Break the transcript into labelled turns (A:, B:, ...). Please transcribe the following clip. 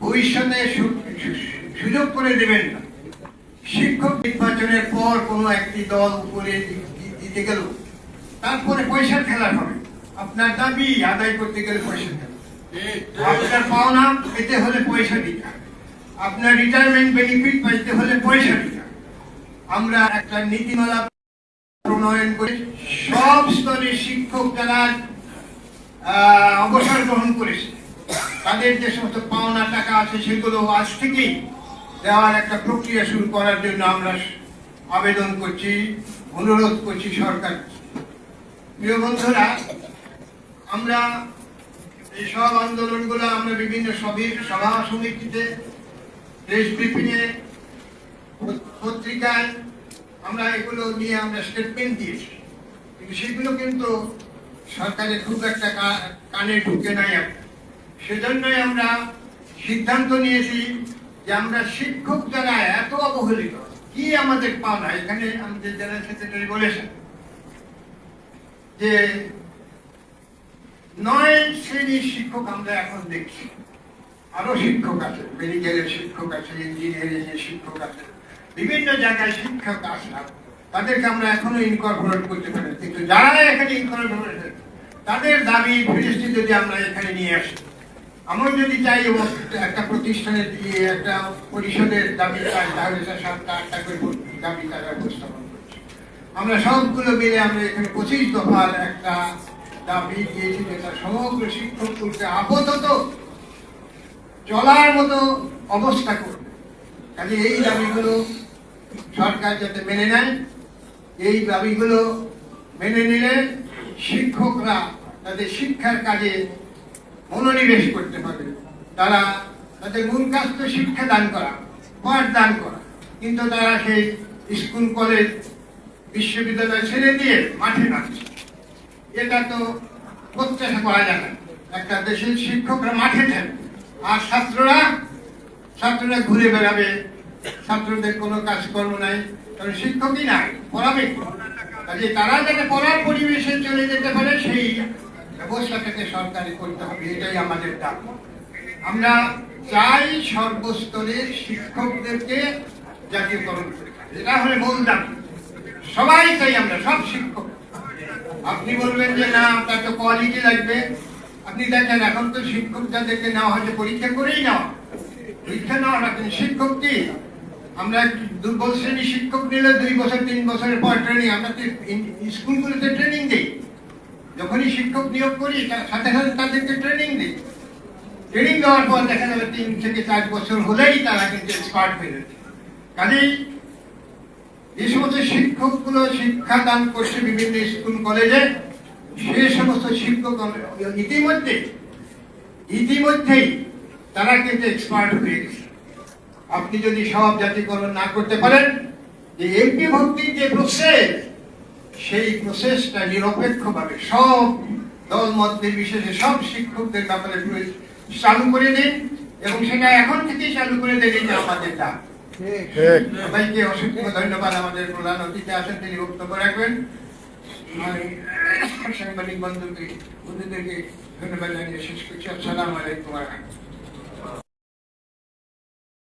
A: ভবিষ্যতে সুযোগ করে দেবেন না। শিক্ষক নির্বাচনের পর কোন একটি দল উপরে দিতে গেল, তারপরে পয়সার খেলা হবে। আপনার দাবি আদায় করতে গেলে পয়সা খেলা, আপনার পাওনা পেতে হলে পয়সা দিতে হবে, আপনার রিটায়ারমেন্ট বেনিফিট পাইতে হলে পয়সা দিতে হবে। আমরা একটা নীতিমালা প্রণয়ন করে সব স্তরের শিক্ষক যারা অবসর গ্রহণ করেছে তাদের যে সমস্ত পাওনা টাকা আছে সেগুলো আজ থেকেই দেওয়ার একটা প্রক্রিয়া শুরু করার জন্য আমরা আবেদন করছি, অনুরোধ করছি সরকার। প্রিয় বন্ধুরা, আমরা এই সব আন্দোলনগুলো আমরা বিভিন্ন সভা সমিতিতে, প্রেস ব্রিফিংয়ে, পত্রিকায় আমরা এগুলো নিয়ে আমরা স্টেটমেন্ট দিয়েছি, কিন্তু সেগুলো কিন্তু সরকারের খুব একটা কানে ঢুকে নাই। সেজন্যই আমরা সিদ্ধান্ত নিয়েছি যে আমরা শিক্ষক যারা এত অবহেলিত, কি আমাদের পাওনা, এখানে আমাদের জেনারেল সেক্রেটারি বলেছেন যে 9 শ্রেণীর শিক্ষক আমরা এখন দেখছি। আরো শিক্ষক আছে, মেডিকেলের শিক্ষক আছে, ইঞ্জিনিয়ারিং এর শিক্ষক আছে, বিভিন্ন জায়গায় শিক্ষক আছে, তাদেরকে আমরা এখনো ইনকর্পোরেট করতে পারি। কিন্তু যারা এখানে ইনকর্পোরেট তাদের দাবি ফিরিস্তি যদি আমরা এখানে নিয়ে আসি, আমরা যদি চাই একটা প্রতিষ্ঠানের দিয়ে একটা পরিষদের দাবি চাই, তাহলে 7টা 8টা করে দাবি তারা উপস্থাপন করছে। আমরা সবগুলো মিলে আমরা এখানে 25 দফার একটা দাবি দিয়েছি, যেটা সমগ্র শিক্ষককে আপাতত চলার মতো অবস্থা করবে। কাজে এই দাবিগুলো সরকার যাতে মেনে নেয়, এই দাবিগুলো মেনে নিলে শিক্ষকরা তাদের শিক্ষার কাজে মনোনিবেশ করতে পারবে। তারা তাদের মূল কাজ তো শিক্ষা দান করা, পাঠ দান করা, কিন্তু তারা সেই স্কুল কলেজ বিশ্ববিদ্যালয় ছেড়ে দিয়ে মাঠে নামছে। এটা তো প্রত্যাশা করা যায় না। একটা দেশের শিক্ষকরা মাঠে থাকবে আর ছাত্ররা ঘুরে বেড়াবে, ছাত্রদের কোনো কাজকর্ম নাই, কারণ শিক্ষকই নাই, পড়াবে। কাজে তারা যাতে পড়ার পরিবেশে চলে যেতে পারে সেই ব্যবস্থাটাকে সরকারি করতে হবে, এটাই আমাদের দাবি। আমরা চাই সর্বস্তরের শিক্ষকদেরকে জাতীয়করণ করে, এটা হলে মূল দাবি। সবাই চাই আমরা, সব শিক্ষক। আপনি বলবেন যে না, আপনার তো কোয়ালিটি লাগবে। আপনি দেখেন এখন তো শিক্ষক যাদেরকে নেওয়া হয়েছে পরীক্ষা করেই নেওয়া, পরীক্ষা নেওয়া না। কিন্তু শিক্ষক কি, আমরা দুর্বল শ্রেণীর শিক্ষক নিলে 2 বছর 3 বছরের পর ট্রেনিং, আমরা স্কুলগুলোতে ট্রেনিং দিই। যখনই শিক্ষক নিয়োগ করি সাথে সাথে তাদেরকে ট্রেনিং দিই। ট্রেনিং দেওয়ার পর দেখা যাবে 3 থেকে 4 বছর হলেই তারা কিন্তু এক্সপার্ট হয়ে যাচ্ছে। কাজেই যে সমস্ত শিক্ষকগুলো শিক্ষাদান করছে বিভিন্ন স্কুল কলেজে, সে সমস্ত শিক্ষক ইতিমধ্যেই তারা কিন্তু এক্সপার্ট হয়ে গেছে। আপনি যদি সব জাতীয়করণ না করতে পারেন, যে এমপি ভর্তির যে প্রসেস, সেই প্রসেসটা নিরপেক্ষভাবে সব দল মত নির্বিশেষে সব শিক্ষকদের ব্যাপারে চালু করে দিন, এবং সেটা এখন থেকেই চালু করে দেন, এটা আমাদের দাবি। সবাইকে অসংখ্য ধন্যবাদ। আমাদের প্রধান অতিথি আছেন, তিনি বক্তব্য রাখবেন। সাংবাদিক বন্ধুদেরকে ধন্যবাদ জানিয়ে শেষ করছি। আসসালামু আলাইকুম।